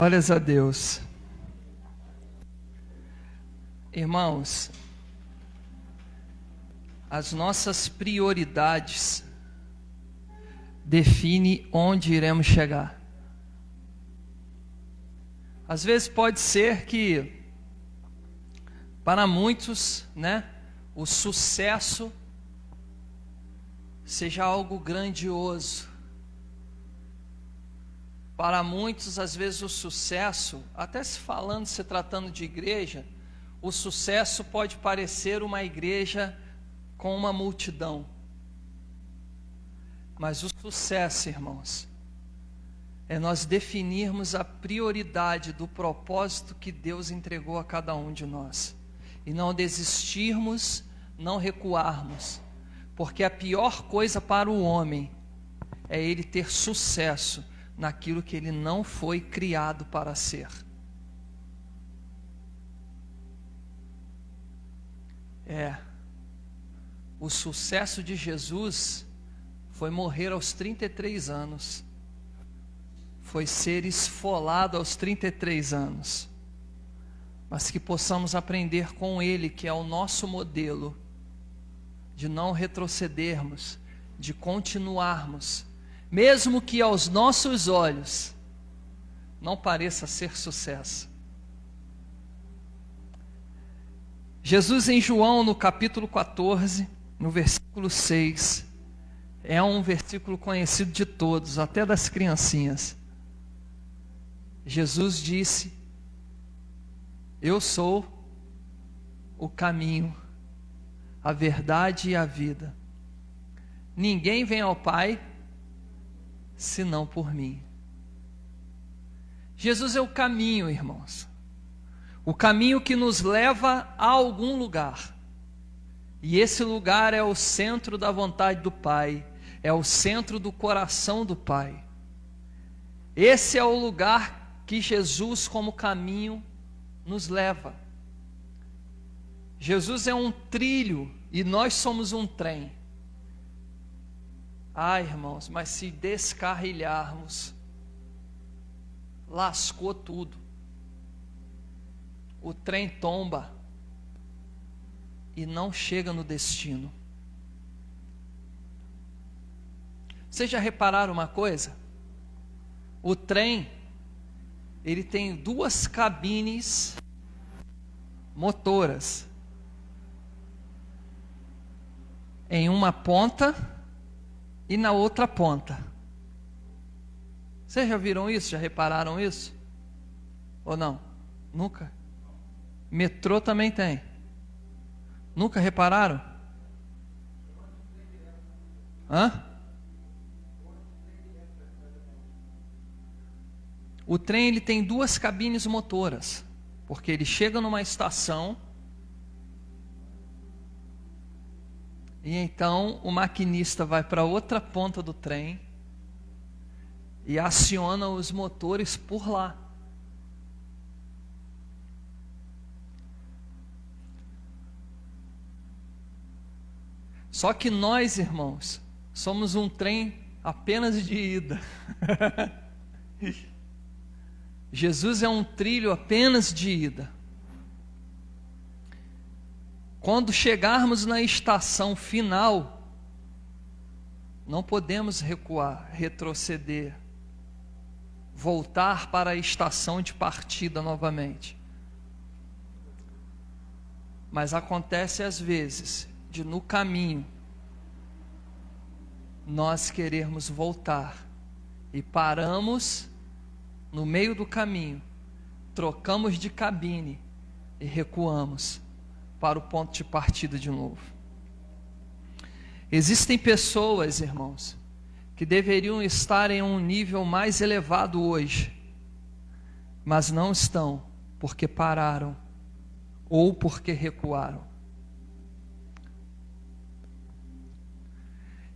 Glórias a Deus. Irmãos, as nossas prioridades definem onde iremos chegar. Às vezes pode ser que, para muitos, o sucesso seja algo grandioso. Para muitos, às vezes, o sucesso, até se tratando de igreja, o sucesso pode parecer uma igreja com uma multidão. Mas o sucesso, irmãos, é nós definirmos a prioridade do propósito que Deus entregou a cada um de nós. E não desistirmos, não recuarmos. Porque a pior coisa para o homem é ele ter sucesso naquilo que ele não foi criado para ser. O sucesso de Jesus foi morrer aos 33 anos, foi ser esfolado aos 33 anos, mas que possamos aprender com Ele, que é o nosso modelo, de não retrocedermos, de continuarmos, mesmo que aos nossos olhos não pareça ser sucesso. Jesus em João, no capítulo 14, no versículo 6, é um versículo conhecido de todos, até das criancinhas. Jesus disse: eu sou o caminho, a verdade e a vida. Ninguém vem ao Pai senão por mim. Jesus é o caminho, irmãos. O caminho que nos leva a algum lugar. E esse lugar é o centro da vontade do Pai, é o centro do coração do Pai. Esse é o lugar que Jesus, como caminho, nos leva. Jesus é um trilho e nós somos um trem. Irmãos, mas se descarrilharmos, lascou tudo. O trem tomba e não chega no destino. Vocês já repararam uma coisa? O trem, ele tem duas cabines motoras. Em uma ponta e na outra ponta. Vocês já viram isso? Já repararam isso? Ou não? Nunca? Metrô também tem. Nunca repararam? O trem, ele tem duas cabines motoras, porque ele chega numa estação e então o maquinista vai para outra ponta do trem e aciona os motores por lá. Só que nós, irmãos, somos um trem apenas de ida. Jesus é um trilho apenas de ida. Quando chegarmos na estação final, não podemos recuar, retroceder, voltar para a estação de partida novamente. Mas acontece às vezes de no caminho nós querermos voltar e paramos no meio do caminho, trocamos de cabine e recuamos para o ponto de partida de novo. Existem pessoas, irmãos, que deveriam estar em um nível mais elevado hoje, mas não estão, porque pararam ou porque recuaram.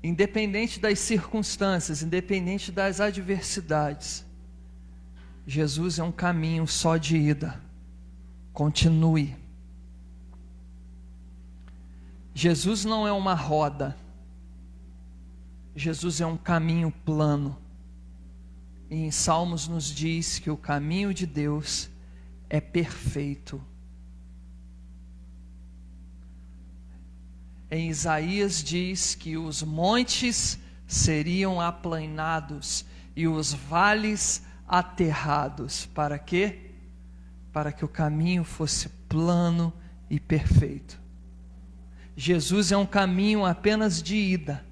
Independente das circunstâncias, independente das adversidades, Jesus é um caminho só de ida. Continue. Jesus não é uma roda. Jesus é um caminho plano. E em Salmos nos diz que o caminho de Deus é perfeito. Em Isaías diz que os montes seriam aplainados e os vales aterrados. Para quê? Para que o caminho fosse plano e perfeito. Jesus é um caminho apenas de ida.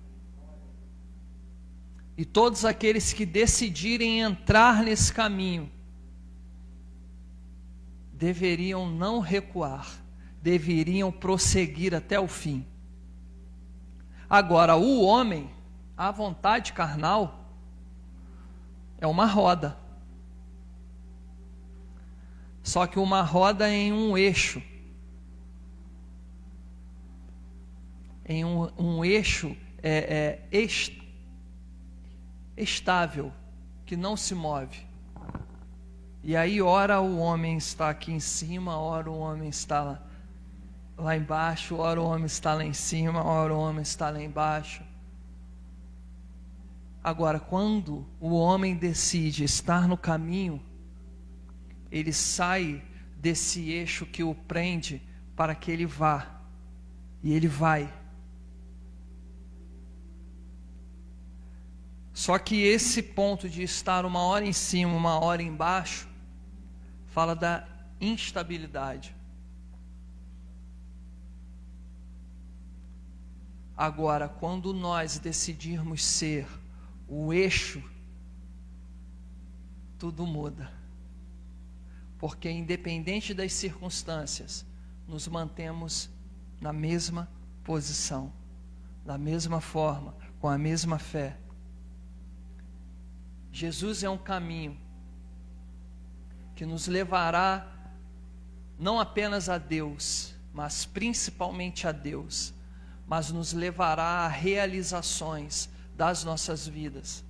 E todos aqueles que decidirem entrar nesse caminho deveriam não recuar, deveriam prosseguir até o fim. Agora, o homem, a vontade carnal, é uma roda. Só que uma roda em um eixo. Em um eixo estável, que não se move. E aí, ora o homem está aqui em cima, ora o homem está lá embaixo, ora o homem está lá em cima, ora o homem está lá embaixo. Agora, quando o homem decide estar no caminho, ele sai desse eixo que o prende para que ele vá. E ele vai. Só que esse ponto de estar uma hora em cima, uma hora embaixo, fala da instabilidade. Agora, quando nós decidirmos ser o eixo, tudo muda. Porque independente das circunstâncias, nos mantemos na mesma posição, da mesma forma, com a mesma fé. Jesus é um caminho que nos levará não apenas a Deus, mas principalmente a Deus, mas nos levará a realizações das nossas vidas.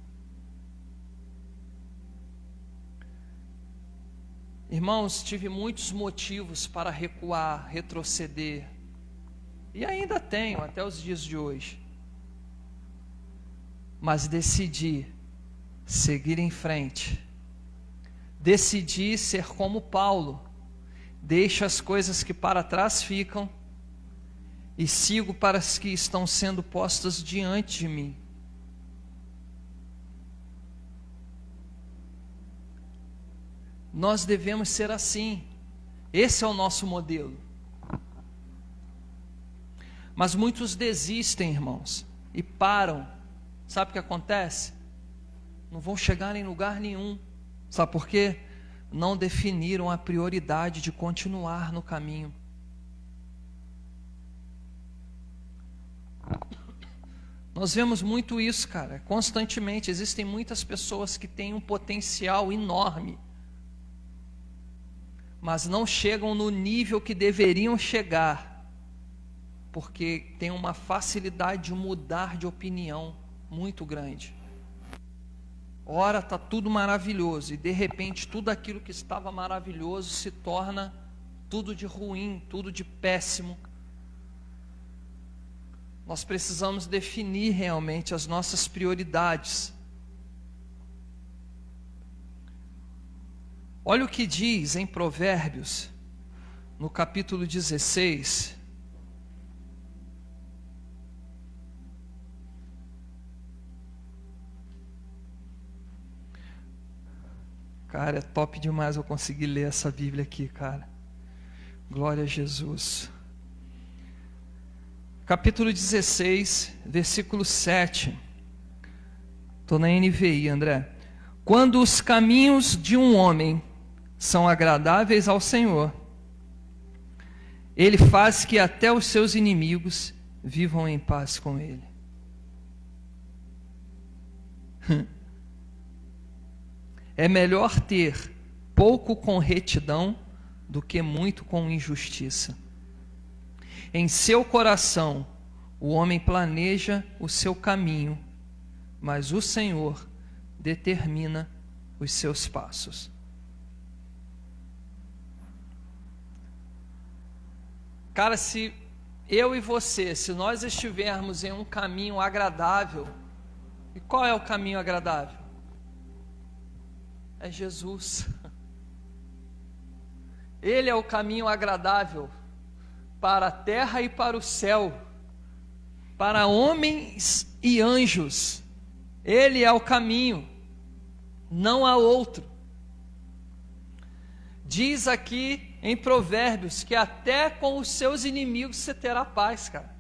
Irmãos, tive muitos motivos para recuar, retroceder, e ainda tenho até os dias de hoje, mas decidi seguir em frente. Decidi ser como Paulo, deixo as coisas que para trás ficam e sigo para as que estão sendo postas diante de mim. Nós devemos ser assim. Esse é o nosso modelo. Mas muitos desistem, irmãos, e param. Sabe o que acontece? Não vão chegar em lugar nenhum. Sabe por quê? Não definiram a prioridade de continuar no caminho. Nós vemos muito isso, cara, constantemente. Existem muitas pessoas que têm um potencial enorme, mas não chegam no nível que deveriam chegar, porque tem uma facilidade de mudar de opinião muito grande. Ora, está tudo maravilhoso, e de repente tudo aquilo que estava maravilhoso se torna tudo de ruim, tudo de péssimo. Nós precisamos definir realmente as nossas prioridades. Olha o que diz em Provérbios, no capítulo 16. Cara, é top demais eu conseguir ler essa Bíblia aqui, cara. Glória a Jesus. Capítulo 16, versículo 7. Estou na NVI, André. Quando os caminhos de um homem são agradáveis ao Senhor, Ele faz que até os seus inimigos vivam em paz com Ele. É melhor ter pouco com retidão do que muito com injustiça. Em seu coração o homem planeja o seu caminho, mas o Senhor determina os seus passos. Cara, se eu e você, se nós estivermos em um caminho agradável, e qual é o caminho agradável? é Jesus. Ele é o caminho agradável para a terra e para o céu, para homens e anjos. Ele é o caminho, não há outro. Diz aqui em Provérbios que até com os seus inimigos você terá paz, cara.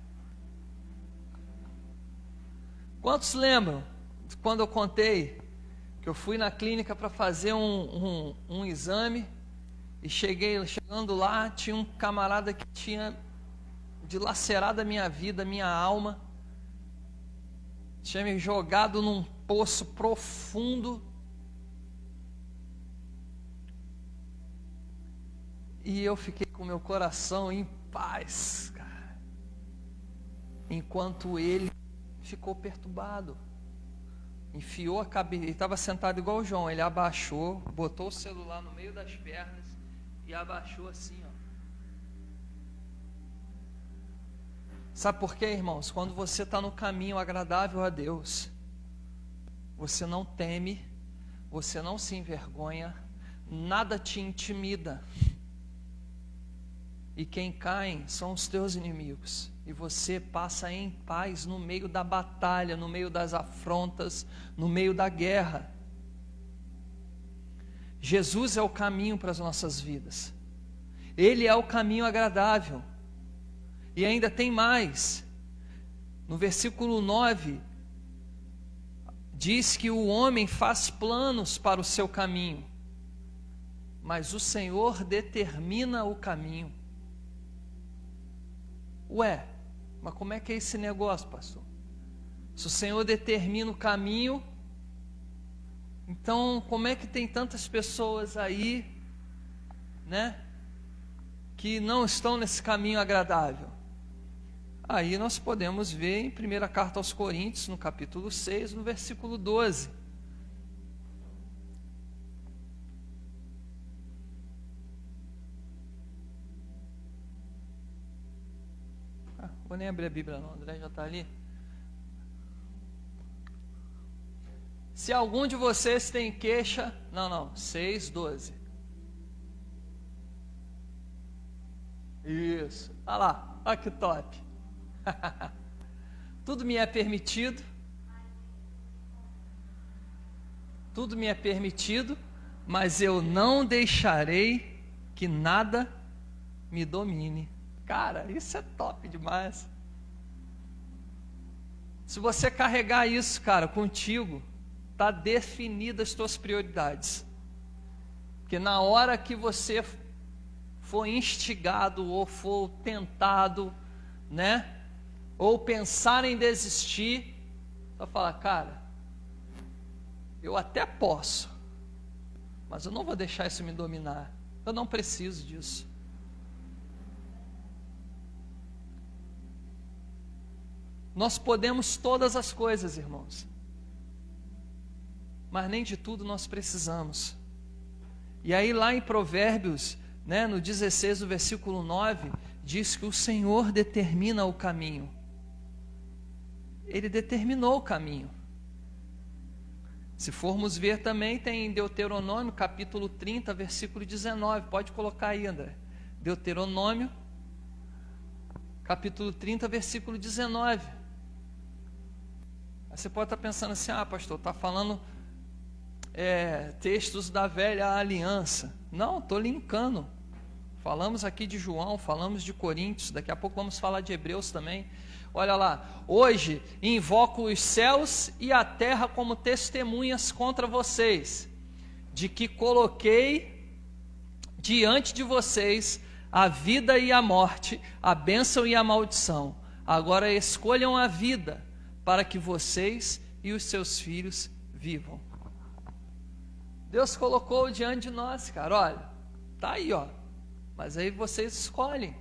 Quantos lembram quando eu contei que eu fui na clínica para fazer um exame e chegando lá, tinha um camarada que tinha dilacerado a minha vida, a minha alma, tinha me jogado num poço profundo, e eu fiquei com meu coração em paz, cara, enquanto ele ficou perturbado. Enfiou a cabeça, ele estava sentado igual o João, ele abaixou, botou o celular no meio das pernas e abaixou assim, ó. Sabe por quê, irmãos? Quando você está no caminho agradável a Deus, você não teme, você não se envergonha, nada te intimida. E quem cai são os teus inimigos. E você passa em paz no meio da batalha, no meio das afrontas, no meio da guerra. Jesus é o caminho para as nossas vidas. Ele é o caminho agradável. E ainda tem mais. No versículo 9, diz que o homem faz planos para o seu caminho, mas o Senhor determina o caminho. Ué, mas como é que é esse negócio, pastor? Se o Senhor determina o caminho, então como é que tem tantas pessoas aí, né, que não estão nesse caminho agradável? Aí nós podemos ver em 1ª carta aos Coríntios, no capítulo 6, no versículo 12. Vou nem abrir a Bíblia não, André já está ali. Se algum de vocês tem queixa, 6:12. Isso, olha lá, olha que top. Tudo me é permitido, mas eu não deixarei que nada me domine. Cara, isso é top demais. Se você carregar isso, cara, contigo, está definidas as tuas prioridades. Porque na hora que você for instigado ou for tentado, né, ou pensar em desistir, só falar, cara, eu até posso, mas eu não vou deixar isso me dominar. Eu não preciso disso. Nós podemos todas as coisas, irmãos, mas nem de tudo nós precisamos. E aí lá em Provérbios, né, no 16, no versículo 9, diz que o Senhor determina o caminho. Ele determinou o caminho. Se formos ver também, tem em Deuteronômio, capítulo 30, versículo 19, pode colocar aí, André. Deuteronômio, capítulo 30, versículo 19. Aí você pode estar pensando assim, pastor, está falando textos da velha aliança. Não, estou linkando. Falamos aqui de João, falamos de Coríntios, daqui a pouco vamos falar de Hebreus também. Olha lá, hoje invoco os céus e a terra como testemunhas contra vocês, de que coloquei diante de vocês a vida e a morte, a bênção e a maldição. Agora escolham a vida, para que vocês e os seus filhos vivam. Deus colocou diante de nós, cara, olha, tá aí, ó, mas aí vocês escolhem.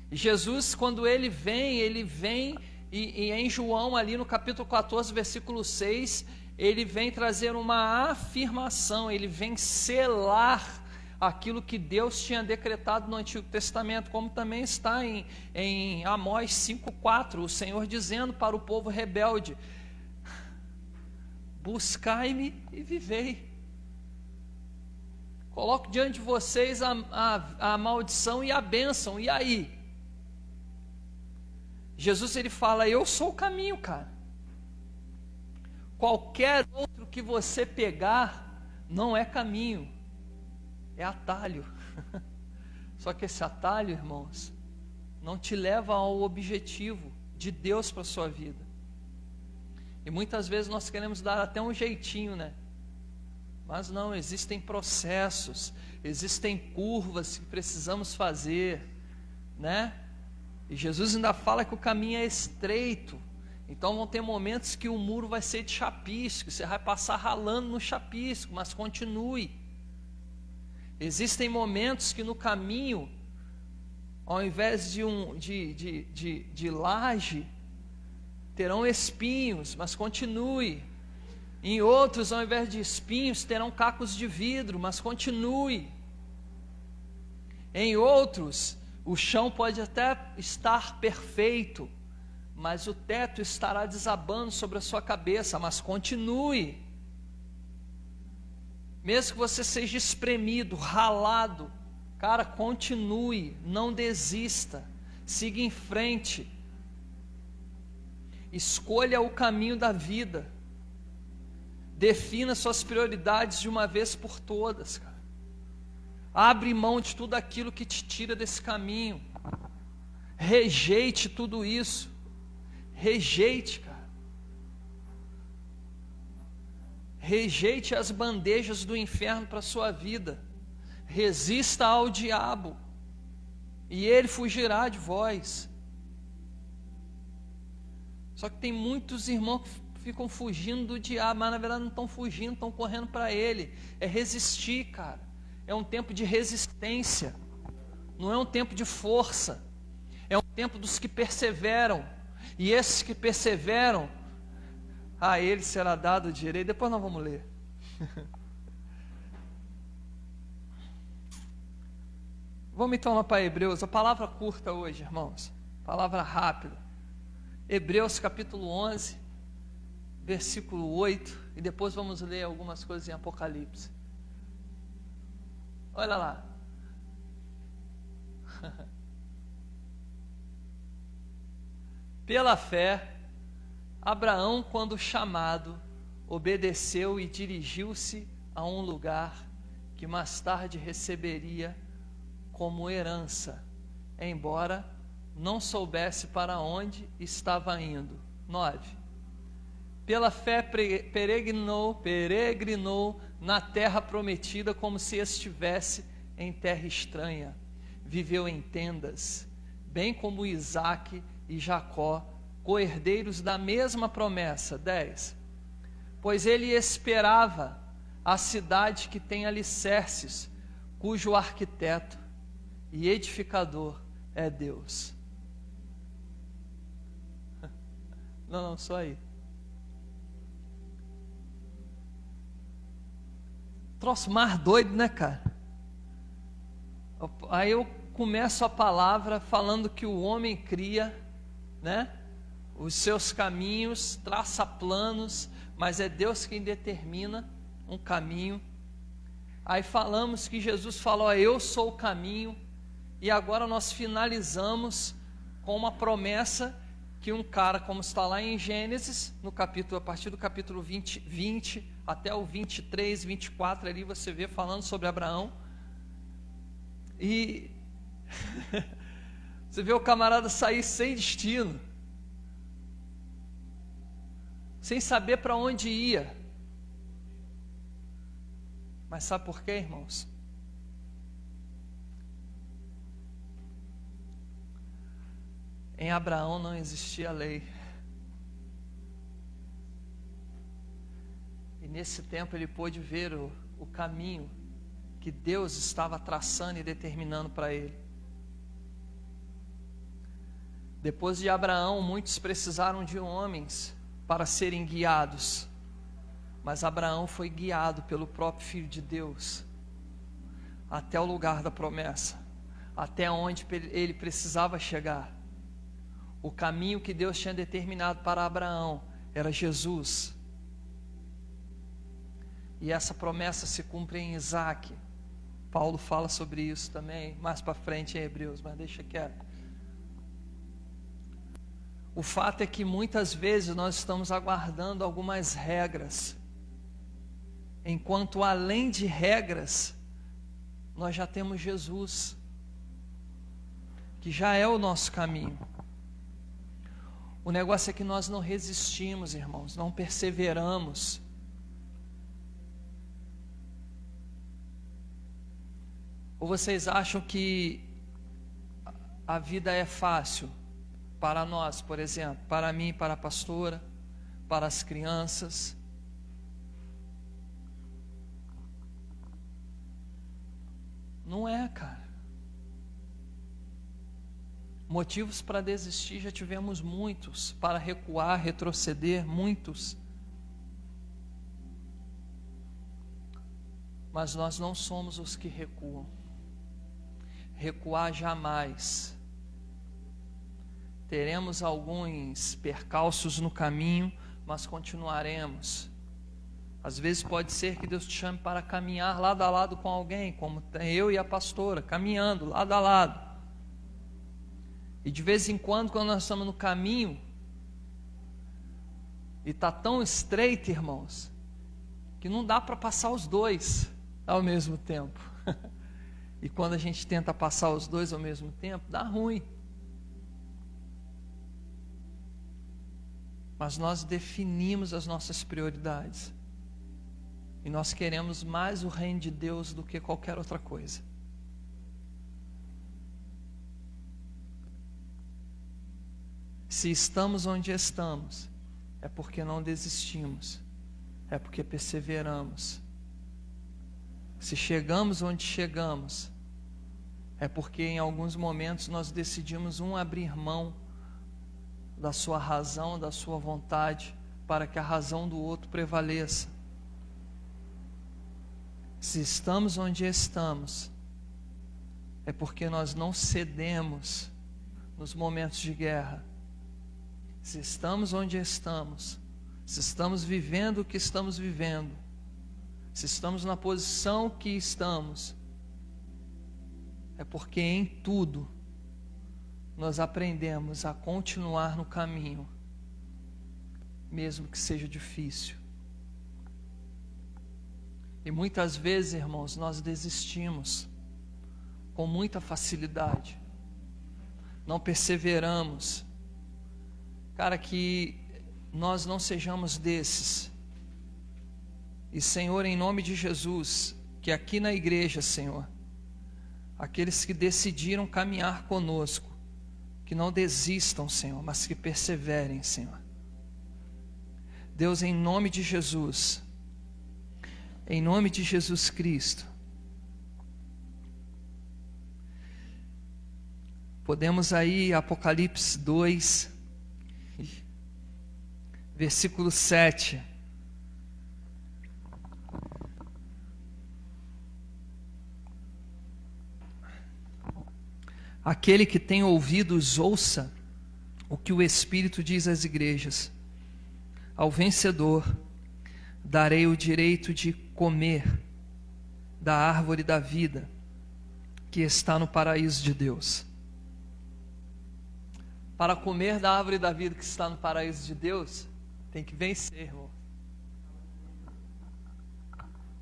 E Jesus, quando ele vem e em João ali no capítulo 14, versículo 6, ele vem trazer uma afirmação, ele vem selar aquilo que Deus tinha decretado no Antigo Testamento, como também está em Amós 5:4, o Senhor dizendo para o povo rebelde: buscai-me e vivei. Coloco diante de vocês a maldição e a bênção. E aí? Jesus, ele fala, eu sou o caminho, cara. Qualquer outro que você pegar, não é caminho, é atalho. Só que esse atalho, irmãos, não te leva ao objetivo de Deus para a sua vida. E muitas vezes nós queremos dar até um jeitinho, né? Mas não, existem processos, existem curvas que precisamos fazer, né? E Jesus ainda fala que o caminho é estreito. Então vão ter momentos que o muro vai ser de chapisco, você vai passar ralando no chapisco, mas continue. Existem momentos que no caminho, ao invés de laje, terão espinhos, mas continue. Em outros, ao invés de espinhos, terão cacos de vidro, mas continue. Em outros, o chão pode até estar perfeito, mas o teto estará desabando sobre a sua cabeça, mas continue. Mesmo que você seja espremido, ralado, cara, continue, não desista, siga em frente. Escolha o caminho da vida. Defina suas prioridades de uma vez por todas, cara. Abre mão de tudo aquilo que te tira desse caminho. Rejeite tudo isso. Rejeite, cara. Rejeite as bandejas do inferno para a sua vida. Resista ao diabo, e ele fugirá de vós. Só que tem muitos irmãos que ficam fugindo do diabo, mas na verdade não estão fugindo, estão correndo para ele. É resistir, cara. É um tempo de resistência, não é um tempo de força. É um tempo dos que perseveram, e esses que perseveram, a eles será dado o direito. Depois nós vamos ler. Vamos então lá para Hebreus, a palavra curta hoje, irmãos, palavra rápida. Hebreus capítulo 11, versículo 8, e depois vamos ler algumas coisas em Apocalipse. Olha lá. Pela fé, Abraão, quando chamado, obedeceu e dirigiu-se a um lugar que mais tarde receberia como herança, embora não soubesse para onde estava indo. 9. Pela fé peregrinou na terra prometida, como se estivesse em terra estranha. Viveu em tendas, bem como Isaque e Jacó, co-herdeiros da mesma promessa. 10. Pois ele esperava a cidade que tem alicerces, cujo arquiteto e edificador é Deus. Não, só aí. Troço mais doido, né, cara? Aí eu começo a palavra falando que o homem cria, né, os seus caminhos, traça planos, mas é Deus quem determina um caminho. Aí falamos que Jesus falou, eu sou o caminho, e agora nós finalizamos com uma promessa que um cara, como está lá em Gênesis, no capítulo, a partir do capítulo 20 até o 23, 24, ali você vê falando sobre Abraão, e você vê o camarada sair sem destino, sem saber para onde ia. Mas sabe por quê, irmãos? Em Abraão não existia lei. E nesse tempo ele pôde ver o caminho que Deus estava traçando e determinando para ele. Depois de Abraão, muitos precisaram de homens para serem guiados. Mas Abraão foi guiado pelo próprio Filho de Deus até o lugar da promessa, até onde ele precisava chegar. O caminho que Deus tinha determinado para Abraão era Jesus. E essa promessa se cumpre em Isaque. Paulo fala sobre isso também, mais para frente em Hebreus, mas deixa quieto. O fato é que muitas vezes nós estamos aguardando algumas regras, enquanto além de regras, nós já temos Jesus, que já é o nosso caminho. O negócio é que nós não resistimos, irmãos, não perseveramos. Ou vocês acham que a vida é fácil para nós, por exemplo, para mim, para a pastora, para as crianças? Não é, cara. Motivos para desistir já tivemos muitos, para recuar, retroceder, muitos. Mas nós não somos os que recuam. Recuar jamais. Teremos alguns percalços no caminho, mas continuaremos. Às vezes pode ser que Deus te chame para caminhar lado a lado com alguém, como eu e a pastora, caminhando lado a lado. E de vez em quando nós estamos no caminho, e está tão estreito, irmãos, que não dá para passar os dois ao mesmo tempo. E quando a gente tenta passar os dois ao mesmo tempo, dá ruim. Mas nós definimos as nossas prioridades. E nós queremos mais o reino de Deus do que qualquer outra coisa. Se estamos onde estamos, é porque não desistimos, é porque perseveramos. Se chegamos onde chegamos, é porque em alguns momentos nós decidimos abrir mão da sua razão, da sua vontade, para que a razão do outro prevaleça. Se estamos onde estamos, é porque nós não cedemos nos momentos de guerra. Se estamos onde estamos, se estamos vivendo o que estamos vivendo, se estamos na posição que estamos, é porque em tudo nós aprendemos a continuar no caminho, mesmo que seja difícil. E muitas vezes, irmãos, nós desistimos com muita facilidade, não perseveramos. Cara, que nós não sejamos desses. E Senhor, em nome de Jesus, que aqui na igreja, Senhor, aqueles que decidiram caminhar conosco, que não desistam, Senhor, mas que perseverem, Senhor. Deus, em nome de Jesus, em nome de Jesus Cristo, podemos aí, Apocalipse 2, versículo 7. Aquele que tem ouvidos, ouça o que o Espírito diz às igrejas. Ao vencedor darei o direito de comer da árvore da vida que está no paraíso de Deus. Para comer da árvore da vida que está no paraíso de Deus, tem que vencer, irmão.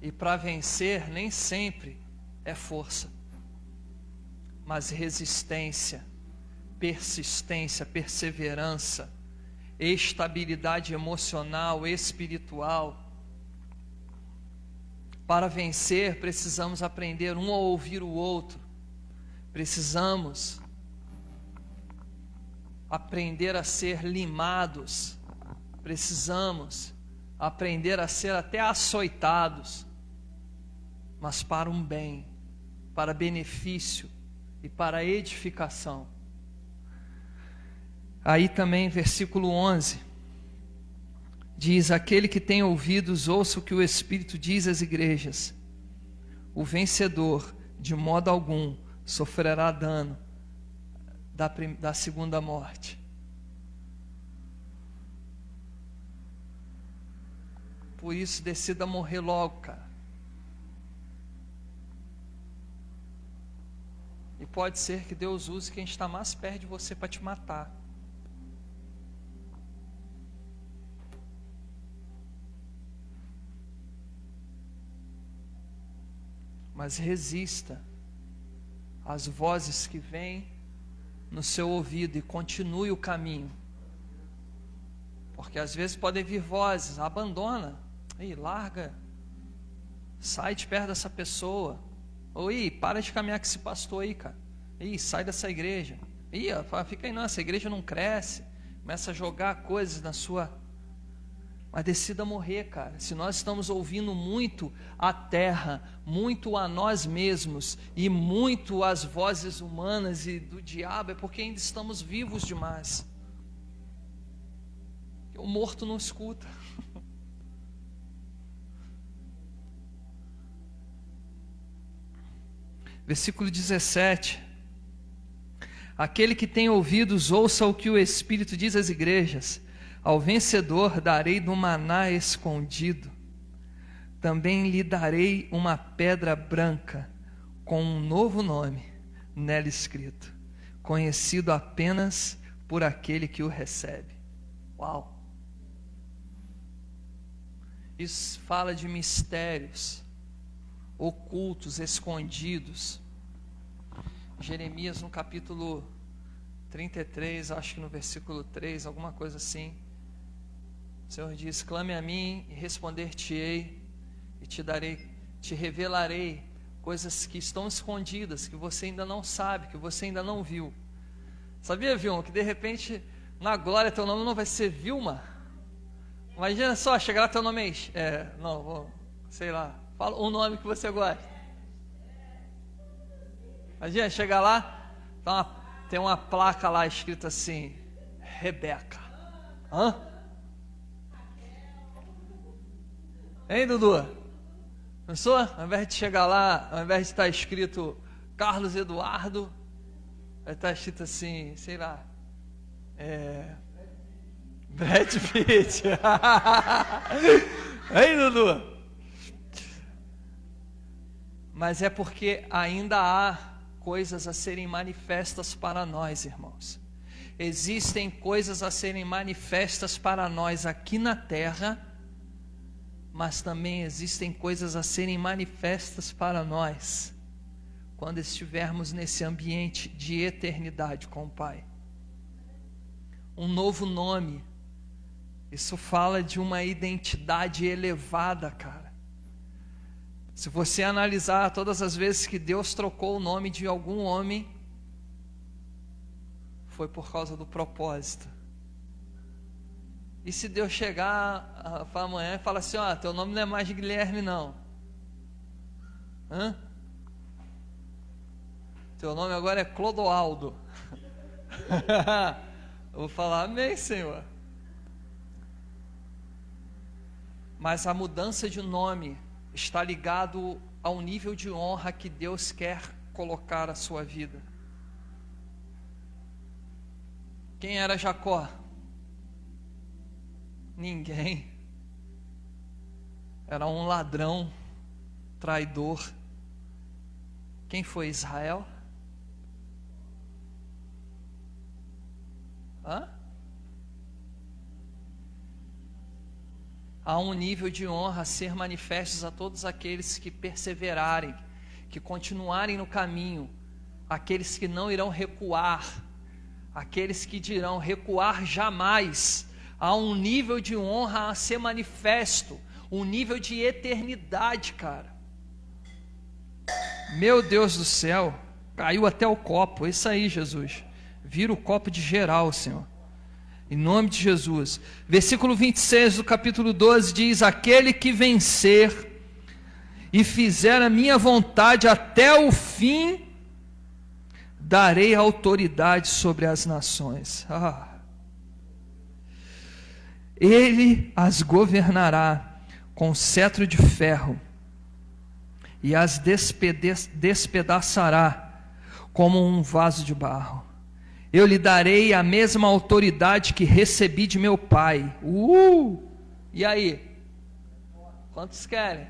E para vencer, nem sempre é força, mas resistência, persistência, perseverança, estabilidade emocional, espiritual. Para vencer, precisamos aprender um a ouvir o outro. Precisamos aprender a ser limados. Precisamos aprender a ser até açoitados, mas para um bem, para benefício e para edificação. Aí também, versículo 11, diz: aquele que tem ouvidos, ouça o que o Espírito diz às igrejas. O vencedor, de modo algum, sofrerá dano da segunda morte. Por isso, decida morrer logo, cara. pode ser que Deus use quem está mais perto de você para te matar. Mas resista às vozes que vêm no seu ouvido e continue o caminho. Porque às vezes podem vir vozes, abandona, larga, sai de perto dessa pessoa. Ou para de caminhar com esse pastor aí, cara. Sai dessa igreja. Fica aí não, essa igreja não cresce. Começa a jogar coisas na sua... Mas decida morrer, cara. Se nós estamos ouvindo muito a terra, muito a nós mesmos e muito as vozes humanas e do diabo, é porque ainda estamos vivos demais. O morto não escuta. Versículo 17. Aquele que tem ouvidos, ouça o que o Espírito diz às igrejas. Ao vencedor darei do maná escondido. Também lhe darei uma pedra branca, com um novo nome nela escrito, conhecido apenas por aquele que o recebe. Uau! Isso fala de mistérios ocultos, escondidos. Jeremias no capítulo 33, acho que no versículo 3, alguma coisa assim. O Senhor diz: clame a mim e responder-te-ei, e te revelarei coisas que estão escondidas, que você ainda não sabe, que você ainda não viu. Sabia, Vilma, que de repente na glória teu nome não vai ser Vilma? Imagina só, chegar lá teu nome aí, sei lá, fala um nome que você gosta. Imagina, chegar lá, tem uma placa lá escrita assim, Rebeca. Hã? Hein, Dudu? Pensou? Ao invés de chegar lá, ao invés de estar escrito Carlos Eduardo, vai estar escrito assim, sei lá, Brad Pitt. Hein, Dudu? Mas é porque ainda há coisas a serem manifestas para nós, irmãos. Existem coisas a serem manifestas para nós aqui na terra, mas também existem coisas a serem manifestas para nós quando estivermos nesse ambiente de eternidade com o Pai. Um novo nome, isso fala de uma identidade elevada, cara. Se você analisar todas as vezes que Deus trocou o nome de algum homem, foi por causa do propósito. E se Deus chegar amanhã e falar assim, teu nome não é mais Guilherme não. Teu nome agora é Clodoaldo. Eu vou falar, amém, Senhor. Mas a mudança de nome está ligado ao nível de honra que Deus quer colocar a sua vida. Quem era Jacó? Ninguém. Era um ladrão, traidor. Quem foi Israel? Há um nível de honra a ser manifestos a todos aqueles que perseverarem, que continuarem no caminho, aqueles que não irão recuar, aqueles que dirão recuar jamais. Há um nível de honra a ser manifesto, um nível de eternidade, cara. Meu Deus do céu, caiu até o copo, isso aí, Jesus. Vira o copo de geral, Senhor. Em nome de Jesus. Versículo 26 do capítulo 12 diz: aquele que vencer e fizer a minha vontade até o fim, darei autoridade sobre as nações. Ele as governará com cetro de ferro e as despedaçará como um vaso de barro. Eu lhe darei a mesma autoridade que recebi de meu pai. E aí? Quantos querem?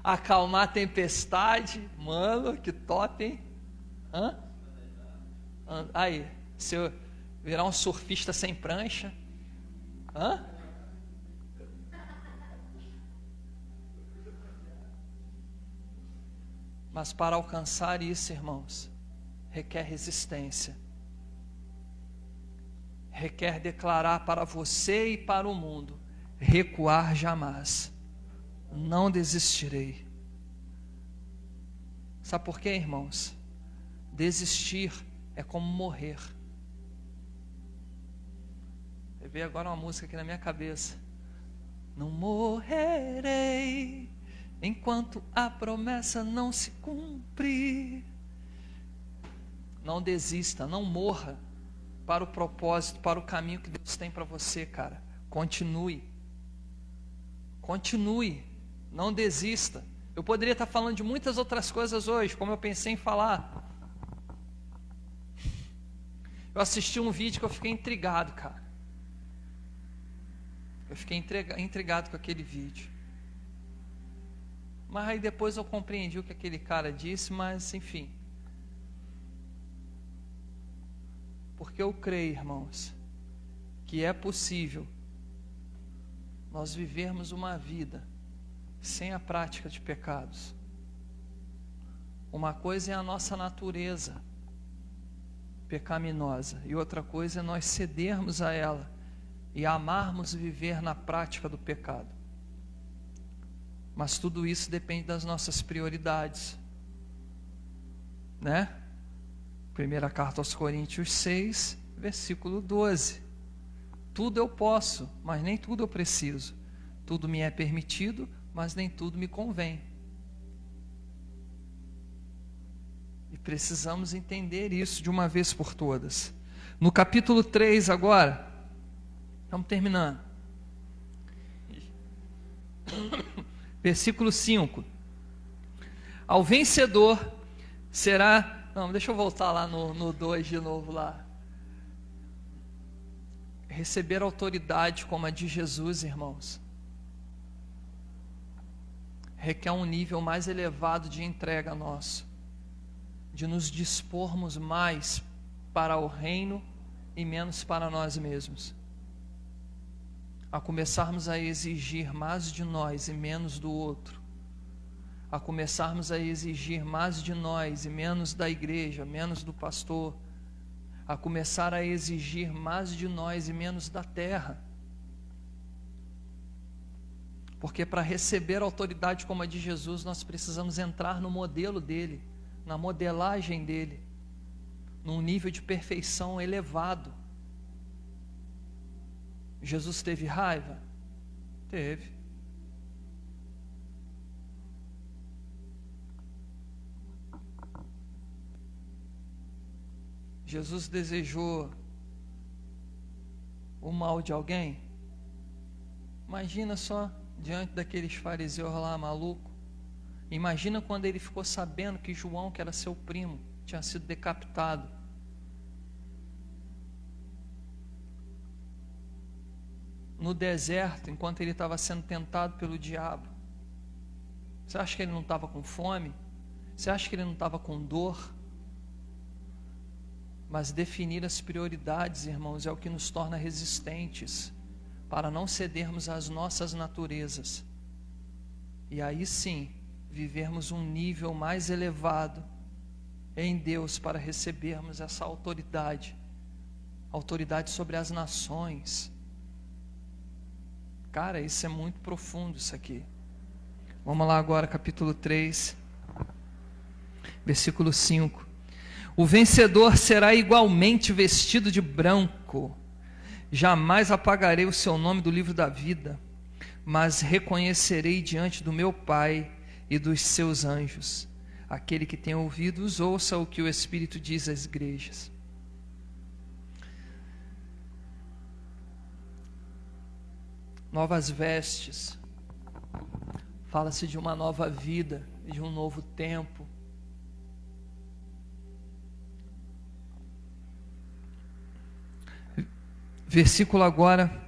acalmar a tempestade. Mano, que top, hein? Hã? Aí, se eu virar um surfista sem prancha. Hã? Mas para alcançar isso, irmãos, requer resistência. Requer declarar para você e para o mundo: recuar jamais. Não desistirei. Sabe por quê, irmãos? Desistir é como morrer. Eu vejo agora uma música aqui na minha cabeça. Não morrerei enquanto a promessa não se cumprir. Não desista, não morra para o propósito, para o caminho que Deus tem para você, cara. Continue. Continue. Não desista. Eu poderia estar falando de muitas outras coisas hoje, como eu pensei em falar. Eu assisti um vídeo que eu fiquei intrigado, cara. Eu fiquei intrigado com aquele vídeo. Mas aí depois eu compreendi o que aquele cara disse, mas enfim. Porque eu creio, irmãos, que é possível nós vivermos uma vida sem a prática de pecados. Uma coisa é a nossa natureza pecaminosa, e outra coisa é nós cedermos a ela e amarmos viver na prática do pecado. Mas tudo isso depende das nossas prioridades, né? Primeira carta aos Coríntios 6, versículo 12. Tudo eu posso, mas nem tudo eu preciso. Tudo me é permitido, mas nem tudo me convém. E precisamos entender isso de uma vez por todas. No capítulo 3 agora, estamos terminando. Versículo 5. Ao vencedor será... Não, deixa eu voltar lá no 2 de novo lá. Receber autoridade como a de Jesus, irmãos, requer um nível mais elevado de entrega nosso, de nos dispormos mais para o reino e menos para nós mesmos, a começarmos a exigir mais de nós e menos do outro, a começarmos a exigir mais de nós e menos da igreja, menos do pastor, a começar a exigir mais de nós e menos da terra. Porque para receber autoridade como a de Jesus, nós precisamos entrar no modelo dele, na modelagem dele, num nível de perfeição elevado. Jesus teve raiva? Teve. Jesus desejou o mal de alguém? Imagina só, diante daqueles fariseus lá maluco. Imagina quando ele ficou sabendo que João, que era seu primo, tinha sido decapitado. No deserto, enquanto ele estava sendo tentado pelo diabo. Você acha que ele não estava com fome? Você acha que ele não estava com dor? Mas definir as prioridades, irmãos, é o que nos torna resistentes, para não cedermos às nossas naturezas. E aí sim, vivermos um nível mais elevado em Deus para recebermos essa autoridade, autoridade sobre as nações. Cara, isso é muito profundo isso aqui. Vamos lá agora, capítulo 3, versículo 5. O vencedor será igualmente vestido de branco. Jamais apagarei o seu nome do livro da vida, mas reconhecerei diante do meu Pai e dos seus anjos. Aquele que tem ouvidos, ouça o que o Espírito diz às igrejas. Novas vestes. Fala-se de uma nova vida, de um novo tempo. Versículo agora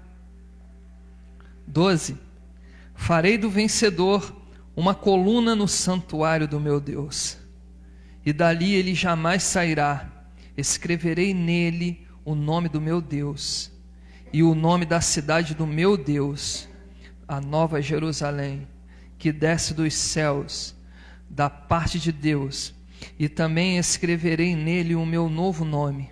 12. Farei do vencedor uma coluna no santuário do meu Deus, e dali ele jamais sairá. Escreverei nele o nome do meu Deus e o nome da cidade do meu Deus, a Nova Jerusalém, que desce dos céus, da parte de Deus, e também escreverei nele o meu novo nome.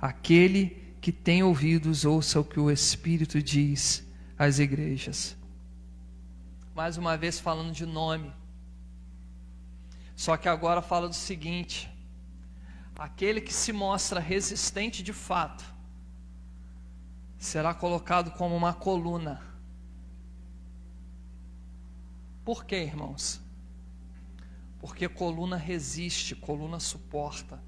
Aquele que tem ouvidos, ouça o que o Espírito diz às igrejas. Mais uma vez falando de nome. Só que agora fala do seguinte: aquele que se mostra resistente de fato será colocado como uma coluna. Por quê, irmãos? Porque coluna resiste, coluna suporta.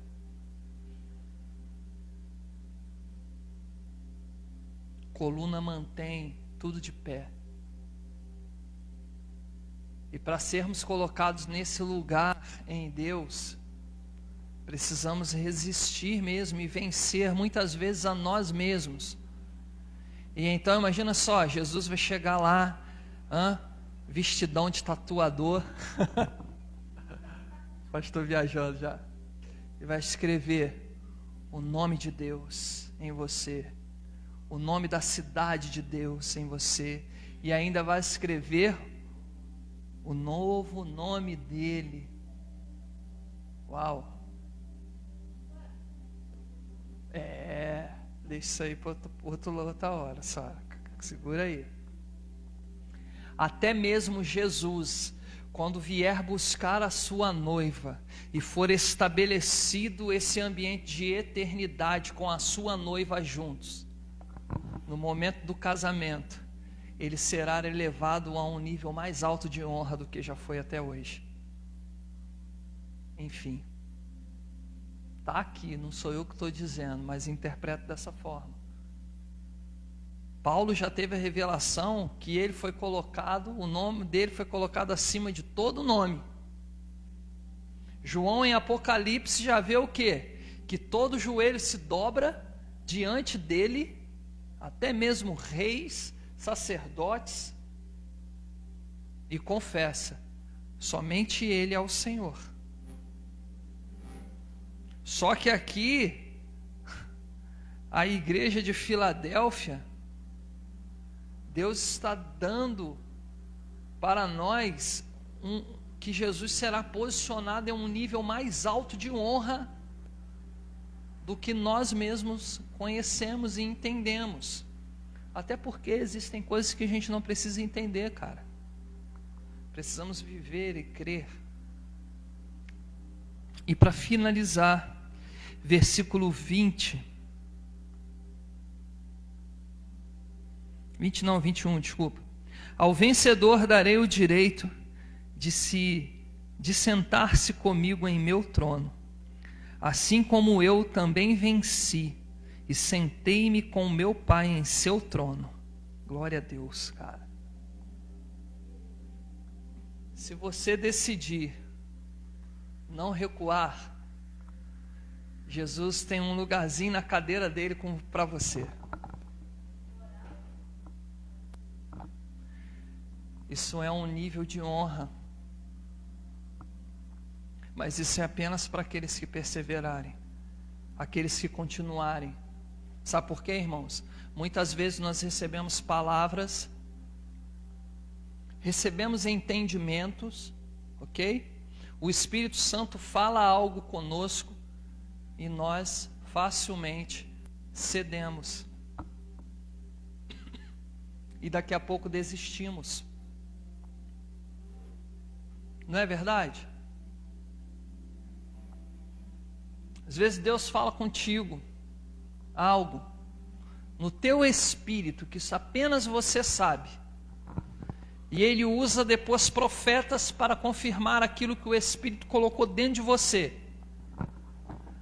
Coluna mantém tudo de pé. E para sermos colocados nesse lugar em Deus, precisamos resistir mesmo e vencer muitas vezes a nós mesmos. E então imagina só, Jesus vai chegar lá, vestidão de tatuador, pastor viajando já, e vai escrever o nome de Deus em você, o nome da cidade de Deus em você, e ainda vai escrever o novo nome dele. Uau! Deixa isso aí para outra hora, só segura aí. Até mesmo Jesus, quando vier buscar a sua noiva e for estabelecido esse ambiente de eternidade com a sua noiva juntos, no momento do casamento, ele será elevado a um nível mais alto de honra do que já foi até hoje. Enfim, está aqui, não sou eu que estou dizendo, mas interpreto dessa forma. Paulo já teve a revelação que ele foi colocado, o nome dele foi colocado acima de todo nome. João em Apocalipse já vê o quê? Que todo joelho se dobra diante dele, até mesmo reis, sacerdotes, e confessa: somente ele é o Senhor. Só que aqui, a igreja de Filadélfia, Deus está dando para nós que Jesus será posicionado em um nível mais alto de honra do que nós mesmos conhecemos e entendemos. Até porque existem coisas que a gente não precisa entender, cara. Precisamos viver e crer. E para finalizar, versículo 21, desculpa. Ao vencedor darei o direito de sentar-se comigo em meu trono, assim como eu também venci e sentei-me com meu Pai em seu trono. Glória a Deus, cara. Se você decidir não recuar, Jesus tem um lugarzinho na cadeira dele para você. Isso é um nível de honra, mas isso é apenas para aqueles que perseverarem, aqueles que continuarem. Sabe por quê, irmãos? Muitas vezes nós recebemos palavras, recebemos entendimentos, ok? O Espírito Santo fala algo conosco e nós facilmente cedemos. E daqui a pouco desistimos. Não é verdade? Às vezes Deus fala contigo algo no teu espírito que isso apenas você sabe, e Ele usa depois profetas para confirmar aquilo que o Espírito colocou dentro de você.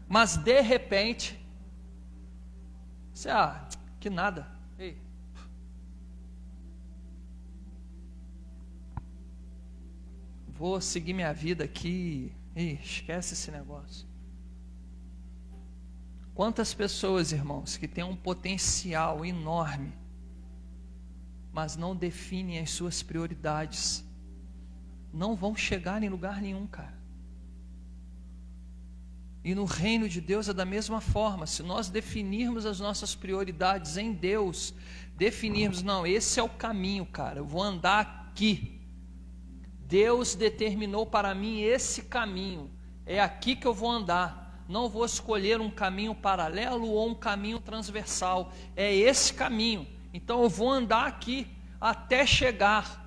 Mas de repente você, que nada, ei, vou seguir minha vida aqui, esquece esse negócio. Quantas pessoas, irmãos, que têm um potencial enorme, mas não definem as suas prioridades, não vão chegar em lugar nenhum, cara. E no reino de Deus é da mesma forma. Se nós definirmos as nossas prioridades em Deus, definirmos, não, esse é o caminho, cara, eu vou andar aqui. Deus determinou para mim esse caminho, é aqui que eu vou andar. Não vou escolher um caminho paralelo ou um caminho transversal, é esse caminho. Então eu vou andar aqui até chegar.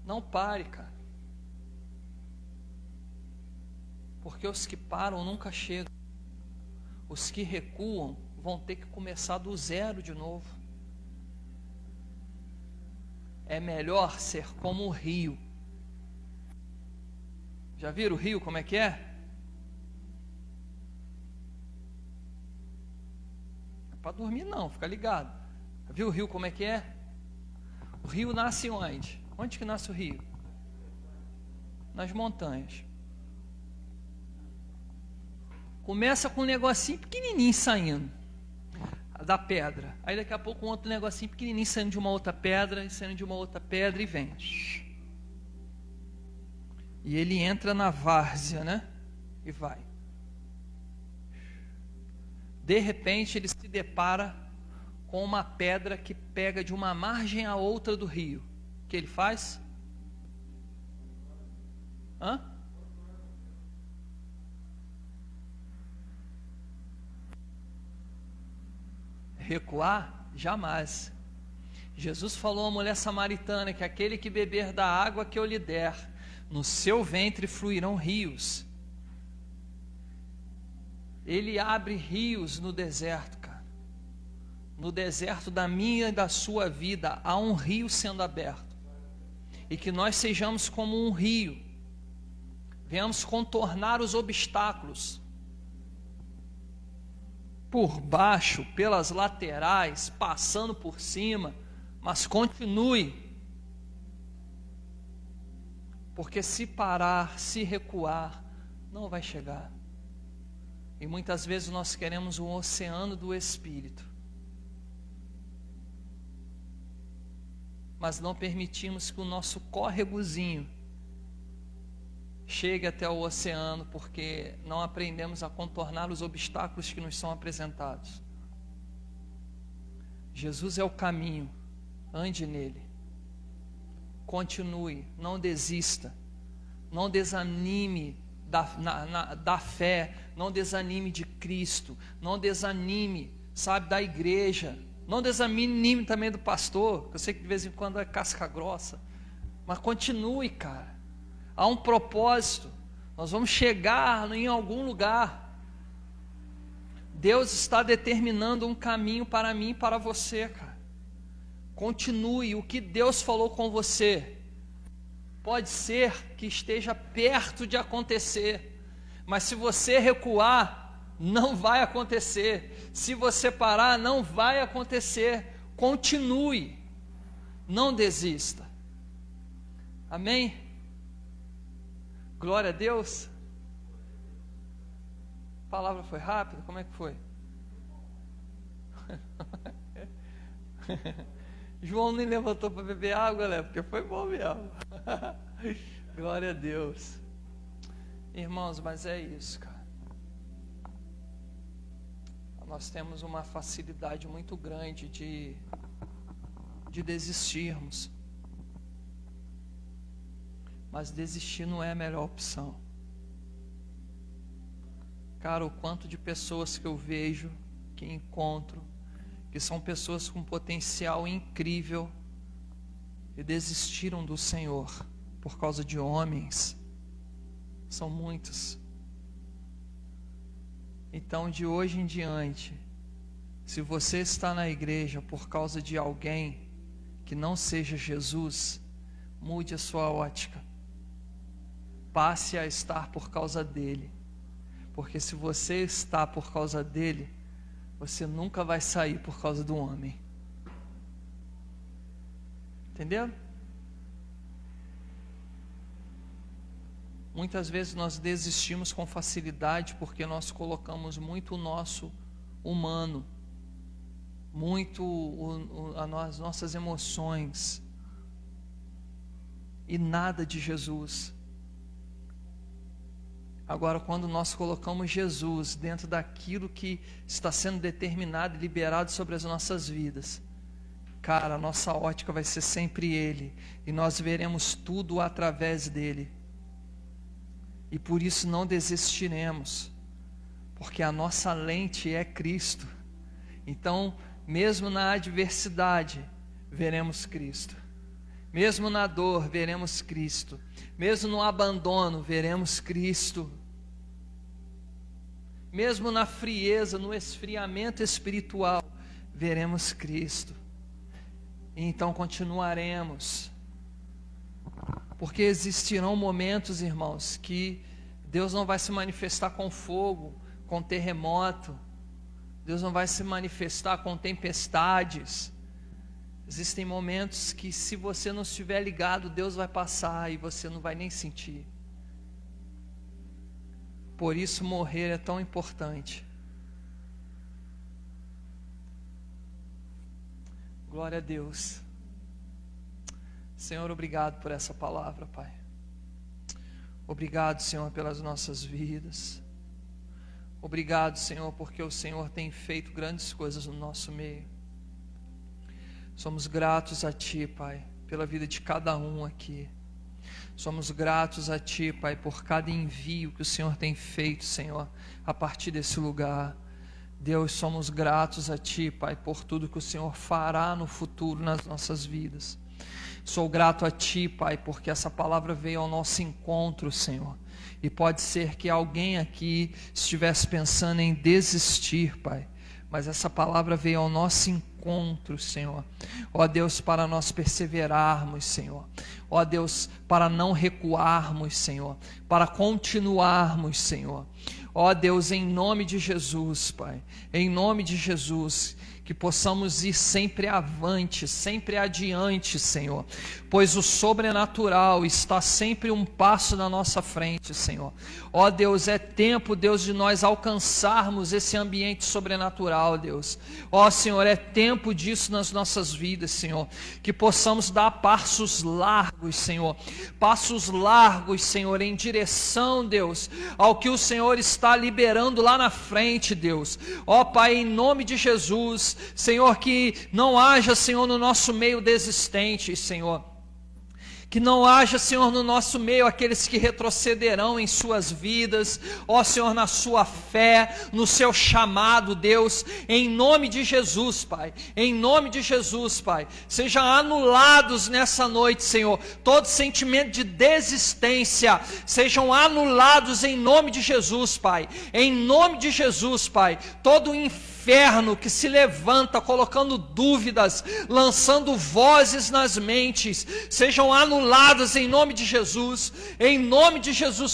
Não pare, cara. Porque os que param nunca chegam. Os que recuam vão ter que começar do zero de novo. É melhor ser como o rio. Já viram o rio como é que é? Não é para dormir não, fica ligado. Viu o rio como é que é? O rio nasce onde? Onde que nasce o rio? Nas montanhas. Começa com um negocinho pequenininho saindo da pedra. Aí daqui a pouco um outro negocinho pequenininho saindo de uma outra pedra, e saindo de uma outra pedra e vem. E ele entra na várzea, né? E vai. De repente ele se depara com uma pedra que pega de uma margem à outra do rio. O que ele faz? Hã? Recuar? Jamais. Jesus falou à mulher samaritana que aquele que beber da água que eu lhe der, no seu ventre fluirão rios. Ele abre rios no deserto, cara. No deserto da minha e da sua vida há um rio sendo aberto. E que nós sejamos como um rio. Venhamos contornar os obstáculos. Por baixo, pelas laterais, passando por cima, mas continue. Porque se parar, se recuar, não vai chegar. E muitas vezes nós queremos um oceano do Espírito, mas não permitimos que o nosso córregozinho chegue até o oceano, porque não aprendemos a contornar os obstáculos que nos são apresentados. Jesus é o caminho, ande nele, continue, não desista, não desanime da fé, não desanime de Cristo, não desanime, sabe, da igreja, não desanime também do pastor, que eu sei que de vez em quando é casca grossa, mas continue, cara. Há um propósito, nós vamos chegar em algum lugar. Deus está determinando um caminho para mim e para você, cara. Continue, o que Deus falou com você, pode ser que esteja perto de acontecer, mas se você recuar, não vai acontecer. Se você parar, não vai acontecer. Continue, não desista. Amém? Glória a Deus. A palavra foi rápida? Como é que foi? João nem levantou para beber água, né? Porque foi bom mesmo. Glória a Deus. Irmãos, mas é isso, cara. Nós temos uma facilidade muito grande de desistirmos. Mas desistir não é a melhor opção. Cara, o quanto de pessoas que eu vejo, que encontro, que são pessoas com potencial incrível e desistiram do Senhor por causa de homens, são muitos. Então, de hoje em diante, se você está na igreja por causa de alguém que não seja Jesus, mude a sua ótica. Passe a estar por causa dele, porque se você está por causa dele, você nunca vai sair por causa do homem. Entendeu? Muitas vezes nós desistimos com facilidade porque nós colocamos muito o nosso humano, muito as nossas emoções, e nada de Jesus. Agora, quando nós colocamos Jesus dentro daquilo que está sendo determinado e liberado sobre as nossas vidas, cara, a nossa ótica vai ser sempre Ele, e nós veremos tudo através dEle, e por isso não desistiremos, porque a nossa lente é Cristo. Então, mesmo na adversidade, veremos Cristo, mesmo na dor, veremos Cristo, mesmo no abandono, veremos Cristo, mesmo na frieza, no esfriamento espiritual, veremos Cristo. E então continuaremos, porque existirão momentos, irmãos, que Deus não vai se manifestar com fogo, com terremoto, Deus não vai se manifestar com tempestades. Existem momentos que, se você não estiver ligado, Deus vai passar e você não vai nem sentir. Por isso morrer é tão importante. Glória a Deus. Senhor, obrigado por essa palavra, Pai. Obrigado, Senhor, pelas nossas vidas. Obrigado, Senhor, porque o Senhor tem feito grandes coisas no nosso meio. Somos gratos a Ti, Pai, pela vida de cada um aqui. Somos gratos a Ti, Pai, por cada envio que o Senhor tem feito, Senhor, a partir desse lugar. Deus, somos gratos a Ti, Pai, por tudo que o Senhor fará no futuro nas nossas vidas. Sou grato a Ti, Pai, porque essa palavra veio ao nosso encontro, Senhor. E pode ser que alguém aqui estivesse pensando em desistir, Pai, mas essa palavra veio ao nosso encontro, Senhor. Ó Deus, para nós perseverarmos, Senhor. Ó Deus, para não recuarmos, Senhor, para continuarmos, Senhor. Ó Deus, em nome de Jesus, Pai, em nome de Jesus, que possamos ir sempre avante, sempre adiante, Senhor, pois o sobrenatural está sempre um passo na nossa frente, Senhor. Ó Deus, é tempo, Deus, de nós alcançarmos esse ambiente sobrenatural, Deus. Ó Senhor, é tempo disso nas nossas vidas, Senhor, que possamos dar passos largos, Senhor, Senhor, em direção, Deus, ao que o Senhor está liberando lá na frente, Deus. Ó Pai, em nome de Jesus, Senhor, que não haja, Senhor, no nosso meio desistentes, Senhor. Que não haja, Senhor, no nosso meio aqueles que retrocederão em suas vidas, ó Senhor, na sua fé, no seu chamado, Deus, em nome de Jesus, Pai, em nome de Jesus, Pai, sejam anulados nessa noite, Senhor, todo sentimento de desistência, sejam anulados em nome de Jesus, Pai, em nome de Jesus, Pai, todo inferno que se levanta colocando dúvidas, lançando vozes nas mentes, sejam anuladas em nome de Jesus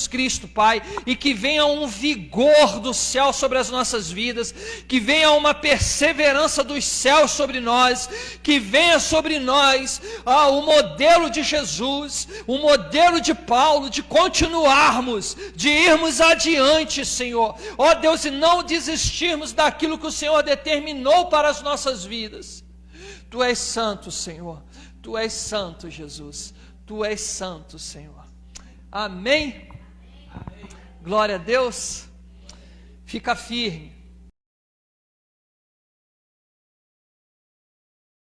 Cristo, Pai, e que venha um vigor do céu sobre as nossas vidas, que venha uma perseverança dos céus sobre nós, que venha sobre nós o modelo de Jesus, o modelo de Paulo, de continuarmos, de irmos adiante, Senhor, ó Deus, e não desistirmos daquilo que o Senhor determinou para as nossas vidas. Tu és santo, Senhor, Tu és santo, Jesus, Tu és santo, Senhor. Amém? Glória a Deus. Fica firme.